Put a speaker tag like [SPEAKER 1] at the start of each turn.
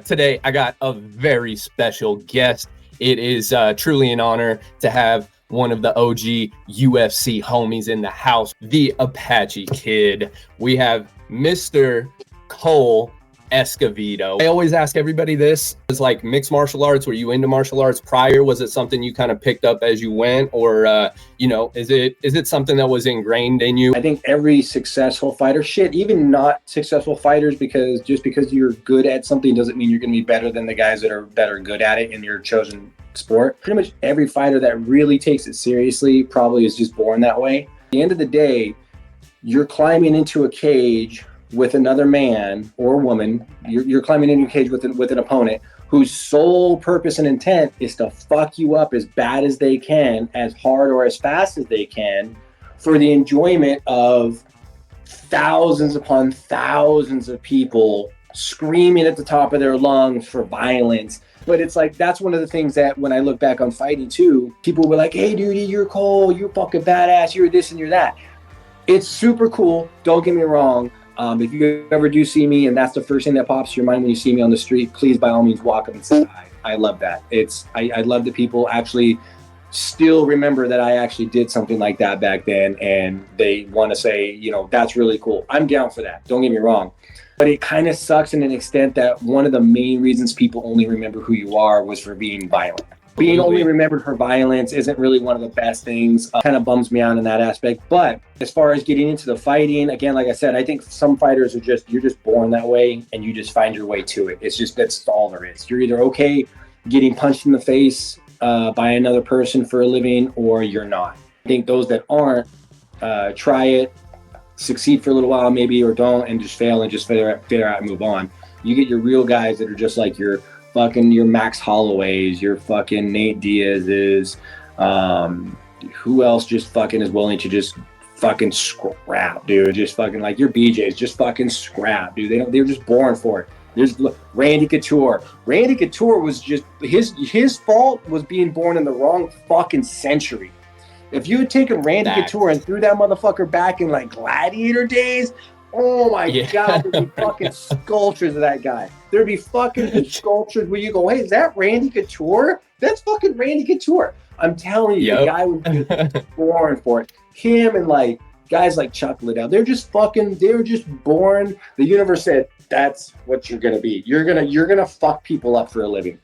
[SPEAKER 1] Today, I got a very special guest. It is truly an honor to have one of the OG UFC homies in the house, the Apache Kid. We have Mr. Cole Escovedo. I always ask everybody this. It's like mixed martial arts. Were you into martial arts prior? Was it something you kind of picked up as you went? Or, is it something that was ingrained in you?
[SPEAKER 2] I think every successful fighter, even not successful fighters, because just because you're good at something doesn't mean you're going to be better than the guys that are good at it in your chosen sport. Pretty much every fighter that really takes it seriously probably is just born that way. At the end of the day, you're climbing into a cage with another man or woman. You're climbing into a cage with an opponent whose sole purpose and intent is to fuck you up as bad as they can, as hard or as fast as they can, for the enjoyment of thousands upon thousands of people screaming at the top of their lungs for violence. But it's like, that's one of the things that when I look back on fighting too, people were like, hey dude, you're Cole, you're fucking badass, you're this and you're that. It's super cool, don't get me wrong. If you ever do see me and that's the first thing that pops to your mind when you see me on the street, please by all means walk up and say hi. I love that. I love that people actually still remember that I actually did something like that back then, and they want to say, that's really cool. I'm down for that. Don't get me wrong. But it kind of sucks in an extent that one of the main reasons people only remember who you are was for being violent. Being only remembered for violence isn't really one of the best things. Kind of bums me out in that aspect. But as far as getting into the fighting, again, like I said, I think some fighters you're just born that way and you just find your way to it. That's all there is. You're either okay getting punched in the face by another person for a living, or you're not. I think those that aren't, try it, succeed for a little while maybe, or don't, and just fail and just figure out and move on. You get your real guys that are just like your Max Holloways, your fucking Nate Diaz's, who else just fucking is willing to just fucking scrap, dude. Just fucking like your BJ's, just fucking scrap, dude. They're just born for it. There's Randy Couture. Randy Couture was just, his fault was being born in the wrong fucking century. If you had taken Randy Couture and threw that motherfucker back in like gladiator days, oh my God, there'd be fucking sculptures of that guy. There'd be fucking sculptures where you go, hey, is that Randy Couture? That's fucking Randy Couture. I'm telling you, the guy was just born for it. Him and like guys like Chuck Liddell, they were just born. The universe said, that's what you're gonna be. You're gonna fuck people up for a living.